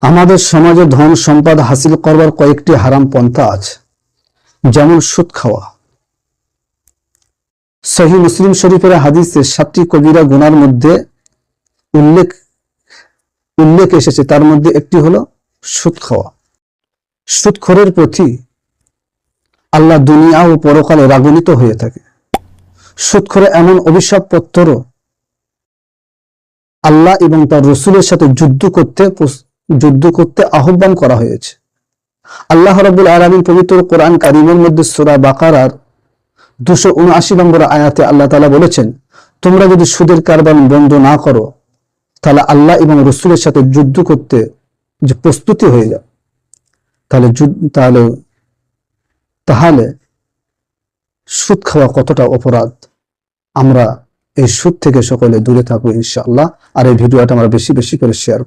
আমাদের সমাজে ধন সম্পদ হাসিল করবার কয়েকটি হারাম পন্থা আছে, যেমন সুদ খাওয়া। সহিহ মুসলিম শরীফের হাদিসে 7টি কবিরা গুনার মধ্যে উল্লেখ এসেছে, তার মধ্যে একটি হলো সুদ খাওয়া। সুদখোরের প্রতি আল্লাহ দুনিয়া ও পরকালে রাগান্বিত হয়ে থাকে। সুদখোরে এমন অভিশাপ পত্র আল্লাহ এবং তার রসুলের সাথে যুদ্ধ করতে আহ্বান করা হয়েছে। আল্লাহ রাব্বুল আলামিন পবিত্র কোরআন কারীমের মধ্যে সূরা বাকারার 279 নম্বর আয়াতে আল্লাহ তাআলা বলেছেন, তোমরা যদি সুদের কারবার বন্ধ না করো তাহলে আল্লাহ এবং রসুলের সাথে যুদ্ধ করতে যে প্রস্তুতি হয়ে যাও। তাহলে সুদ খাওয়া কতটা অপরাধ। আমরা এই সুদ থেকে সকলে দূরে থাকবো ইনশাআল্লাহ। আর এই ভিডিওটা আমরা বেশি বেশি করে শেয়ার